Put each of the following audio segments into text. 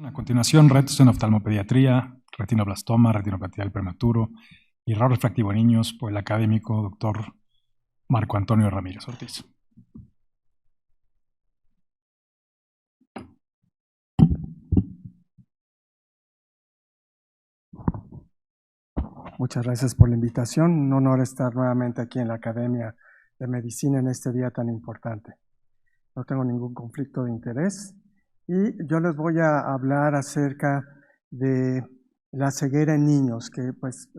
A continuación, retos en oftalmopediatría, retinoblastoma, retinopatía del prematuro y error refractivo en niños por el académico Dr. Marco Antonio Ramírez Ortiz. Muchas gracias por la invitación. Un honor estar nuevamente aquí en la Academia de Medicina en este día tan importante. No tengo ningún conflicto de interés y yo les voy a hablar acerca de la ceguera en niños, que pues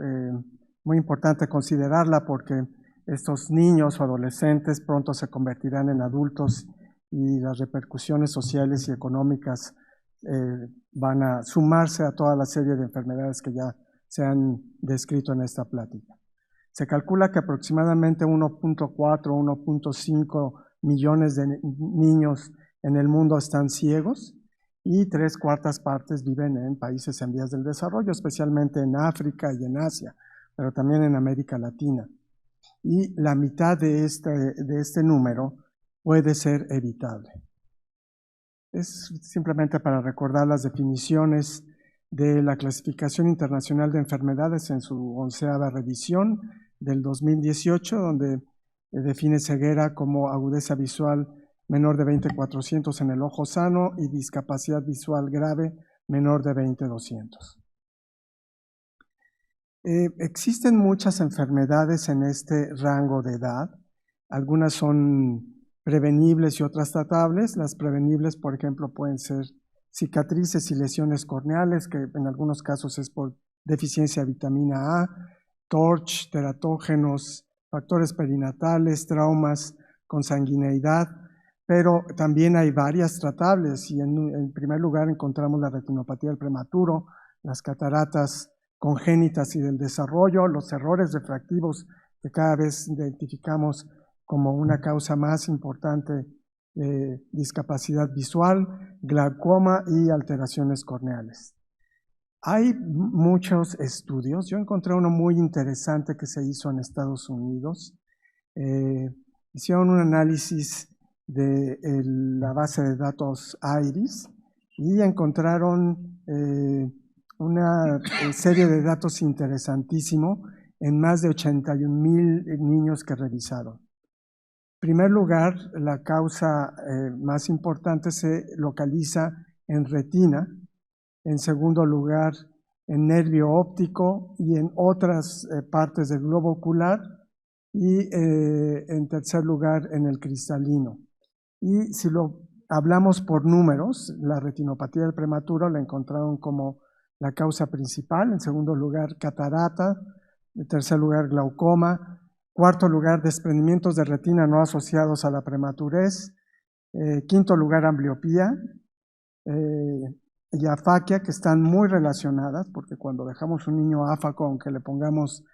muy importante considerarla porque estos niños o adolescentes pronto se convertirán en adultos y las repercusiones sociales y económicas van a sumarse a toda la serie de enfermedades que ya se han descrito en esta plática. Se calcula que aproximadamente 1.4, 1.5 millones de niños en el mundo están ciegos y 3/4 partes viven en países en vías del desarrollo, especialmente en África y en Asia, pero también en América Latina. Y la mitad de este número puede ser evitable. Es simplemente para recordar las definiciones de la Clasificación Internacional de Enfermedades en su 11ª revisión del 2018, donde define ceguera como agudeza visual menor de 20/400 en el ojo sano y discapacidad visual grave menor de 20/200. Existen muchas enfermedades en este rango de edad. Algunas son prevenibles y otras tratables. Las prevenibles, por ejemplo, pueden ser cicatrices y lesiones corneales, que en algunos casos es por deficiencia de vitamina A, TORCH, teratógenos, factores perinatales, traumas, consanguineidad, pero también hay varias tratables y en primer lugar encontramos la retinopatía del prematuro, las cataratas congénitas y del desarrollo, los errores refractivos que cada vez identificamos como una causa más importante de discapacidad visual, glaucoma y alteraciones corneales. Hay muchos estudios. Yo encontré uno muy interesante que se hizo en Estados Unidos. Hicieron un análisis de la base de datos IRIS y encontraron una serie de datos interesantísimo en más de 81,000 niños que revisaron. En primer lugar, la causa más importante se localiza en retina, en segundo lugar en nervio óptico y en otras partes del globo ocular y en tercer lugar en el cristalino. Y si lo hablamos por números, la retinopatía del prematuro la encontraron como la causa principal, en segundo lugar catarata, en tercer lugar glaucoma, cuarto lugar desprendimientos de retina no asociados a la prematurez, quinto lugar ambliopía y afaquia, que están muy relacionadas, porque cuando dejamos un niño áfaco, aunque le pongamos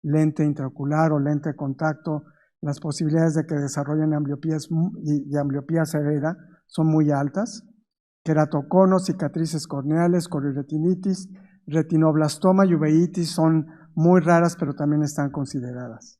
lente intraocular o lente de contacto, las posibilidades de que desarrollen ambliopías y ambliopía severa son muy altas. Queratoconos, cicatrices corneales, coriretinitis, retinoblastoma y uveitis son muy raras, pero también están consideradas.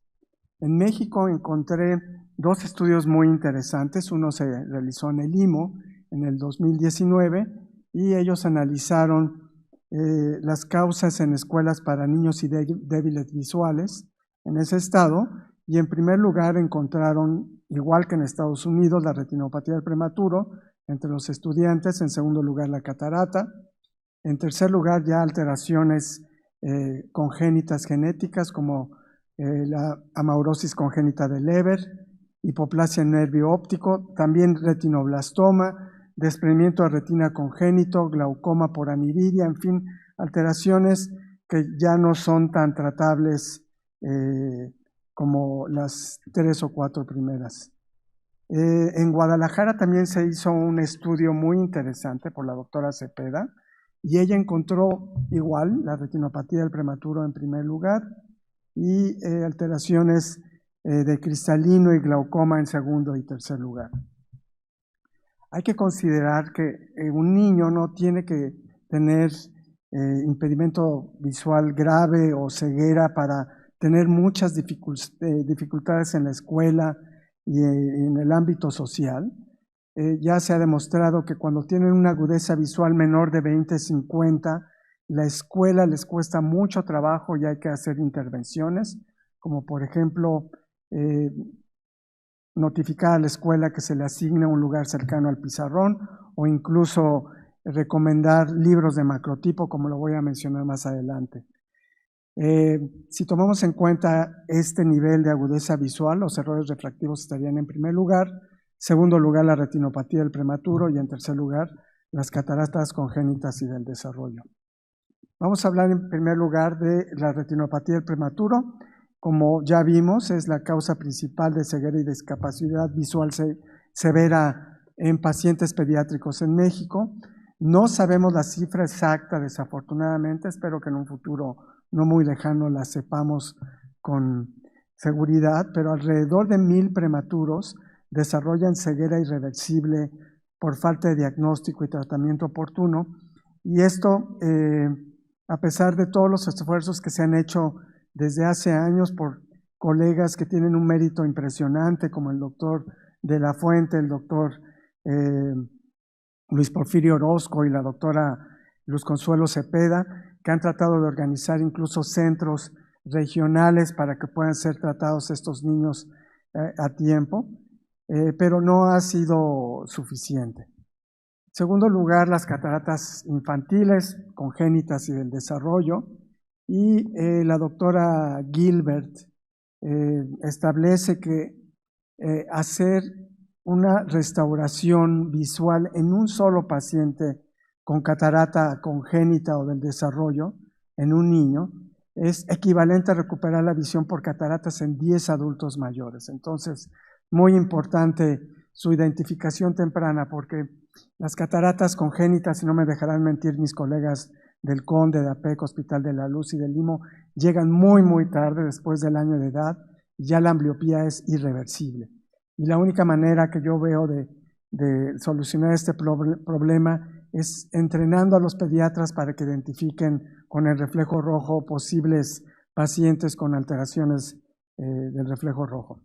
En México encontré dos estudios muy interesantes. Uno se realizó en el IMO en el 2019 y ellos analizaron las causas en escuelas para niños y débiles visuales en ese estado y en primer lugar encontraron, igual que en Estados Unidos, la retinopatía del prematuro entre los estudiantes, en segundo lugar la catarata, en tercer lugar ya alteraciones congénitas genéticas como la amaurosis congénita de Leber, hipoplasia en nervio óptico, también retinoblastoma, desprendimiento de retina congénito, glaucoma por aniridia, en fin, alteraciones que ya no son tan tratables como las 3 o 4 primeras. En Guadalajara también se hizo un estudio muy interesante por la doctora Cepeda y ella encontró igual la retinopatía del prematuro en primer lugar y alteraciones de cristalino y glaucoma en segundo y tercer lugar. Hay que considerar que un niño no tiene que tener impedimento visual grave o ceguera para tener muchas dificultades en la escuela y en el ámbito social. ya se ha demostrado que cuando tienen una agudeza visual menor de 20-50, la escuela les cuesta mucho trabajo y hay que hacer intervenciones, como por ejemplo notificar a la escuela que se le asigne un lugar cercano al pizarrón o incluso recomendar libros de macrotipo, como lo voy a mencionar más adelante. Si tomamos en cuenta este nivel de agudeza visual, los errores refractivos estarían en primer lugar, segundo lugar la retinopatía del prematuro y en tercer lugar las cataratas congénitas y del desarrollo. Vamos a hablar en primer lugar de la retinopatía del prematuro. Como ya vimos, es la causa principal de ceguera y discapacidad visual severa en pacientes pediátricos en México. No sabemos la cifra exacta, desafortunadamente, espero que en un futuro no muy lejano la sepamos con seguridad, pero alrededor de 1,000 prematuros desarrollan ceguera irreversible por falta de diagnóstico y tratamiento oportuno. Y esto, a pesar de todos los esfuerzos que se han hecho desde hace años por colegas que tienen un mérito impresionante, como el doctor De la Fuente, el doctor Luis Porfirio Orozco y la doctora Luz Consuelo Cepeda, que han tratado de organizar incluso centros regionales para que puedan ser tratados estos niños a tiempo, pero no ha sido suficiente. En segundo lugar, las cataratas infantiles, congénitas y del desarrollo, y la doctora Gilbert establece que hacer una restauración visual en un solo paciente con catarata congénita o del desarrollo, en un niño, es equivalente a recuperar la visión por cataratas en 10 adultos mayores. Entonces, muy importante su identificación temprana, porque las cataratas congénitas, si no me dejarán mentir mis colegas del CONDE, de APEC, Hospital de la Luz y del IMO, llegan muy tarde, después del año de edad, y ya la ambliopía es irreversible. Y la única manera que yo veo de solucionar este problema es entrenando a los pediatras para que identifiquen con el reflejo rojo posibles pacientes con alteraciones del reflejo rojo.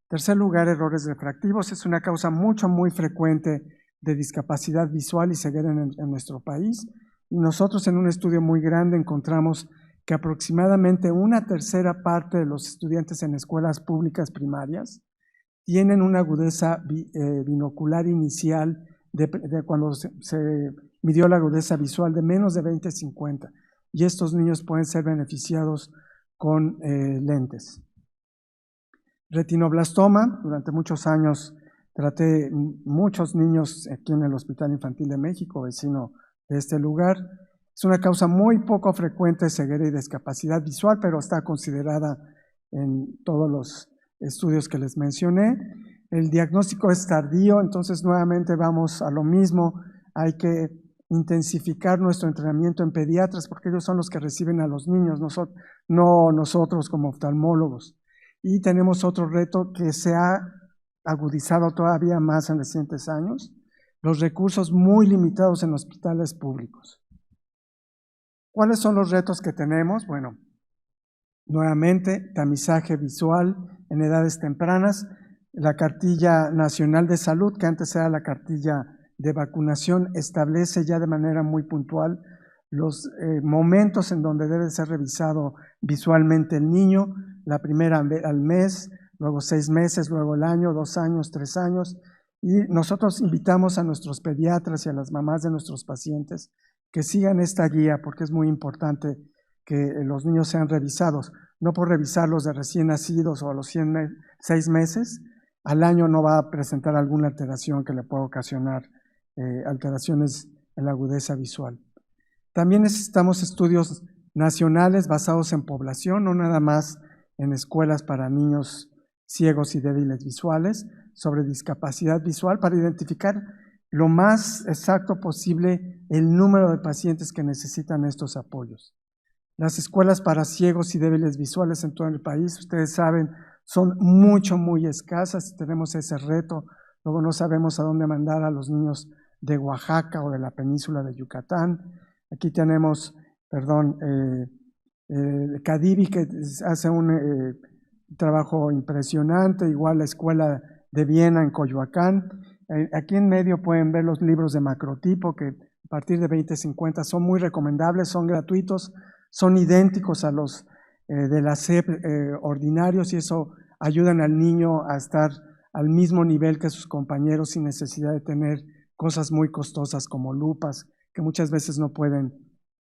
En tercer lugar, errores refractivos. Es una causa muy frecuente de discapacidad visual y ceguera en nuestro país. Y nosotros en un estudio muy grande encontramos que aproximadamente 1/3 parte de los estudiantes en escuelas públicas primarias tienen una agudeza binocular inicial de cuando se midió la agudeza visual de menos de 20-50, y estos niños pueden ser beneficiados con lentes. Retinoblastoma, durante muchos años traté muchos niños aquí en el Hospital Infantil de México, vecino de este lugar. Es una causa muy poco frecuente de ceguera y discapacidad visual, pero está considerada en todos los estudios que les mencioné. El diagnóstico es tardío, entonces nuevamente vamos a lo mismo. Hay que intensificar nuestro entrenamiento en pediatras porque ellos son los que reciben a los niños, no nosotros como oftalmólogos. Y tenemos otro reto que se ha agudizado todavía más en recientes años, los recursos muy limitados en hospitales públicos. ¿Cuáles son los retos que tenemos? Bueno, nuevamente, tamizaje visual en edades tempranas, la Cartilla Nacional de Salud, que antes era la cartilla de vacunación, establece ya de manera muy puntual los momentos en donde debe ser revisado visualmente el niño, la primera al mes, luego 6 meses, luego el año, 2 años, 3 años, y nosotros invitamos a nuestros pediatras y a las mamás de nuestros pacientes que sigan esta guía porque es muy importante que los niños sean revisados, no por revisarlos de recién nacidos o a los 6 meses, al año no va a presentar alguna alteración que le pueda ocasionar alteraciones en la agudeza visual. También necesitamos estudios nacionales basados en población, no nada más en escuelas para niños ciegos y débiles visuales, sobre discapacidad visual para identificar lo más exacto posible el número de pacientes que necesitan estos apoyos. Las escuelas para ciegos y débiles visuales en todo el país, ustedes saben, son muy escasas y tenemos ese reto. Luego no sabemos a dónde mandar a los niños de Oaxaca o de la península de Yucatán. Aquí tenemos, Cadivi, que hace un trabajo impresionante, igual la escuela de Viena en Coyoacán, Aquí en medio pueden ver los libros de macrotipo que a partir de 2050 son muy recomendables, son gratuitos, son idénticos a los de la SEP ordinarios y eso ayudan al niño a estar al mismo nivel que sus compañeros sin necesidad de tener cosas muy costosas como lupas que muchas veces no pueden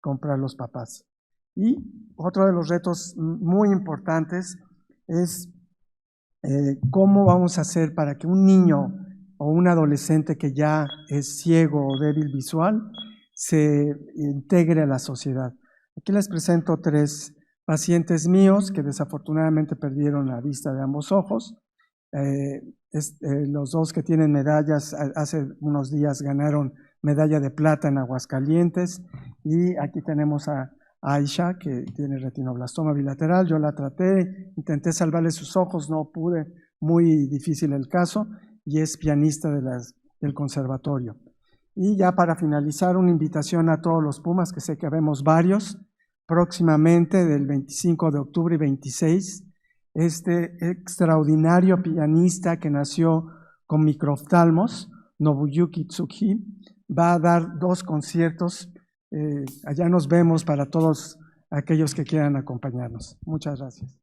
comprar los papás. Y otro de los retos muy importantes es cómo vamos a hacer para que un niño o un adolescente que ya es ciego o débil visual se integre a la sociedad. Aquí les presento 3 pacientes míos que desafortunadamente perdieron la vista de ambos ojos. Los 2 que tienen medallas, hace unos días ganaron medalla de plata en Aguascalientes, y aquí tenemos a Aisha, que tiene retinoblastoma bilateral. Yo la traté, intenté salvarle sus ojos, no pude, muy difícil el caso, y es pianista del conservatorio. Y ya para finalizar, una invitación a todos los Pumas, que sé que vemos varios, próximamente del 25 de octubre y 26, este extraordinario pianista que nació con microoftalmos, Nobuyuki Tsuji, va a dar 2 conciertos. Allá nos vemos para todos aquellos que quieran acompañarnos. Muchas gracias.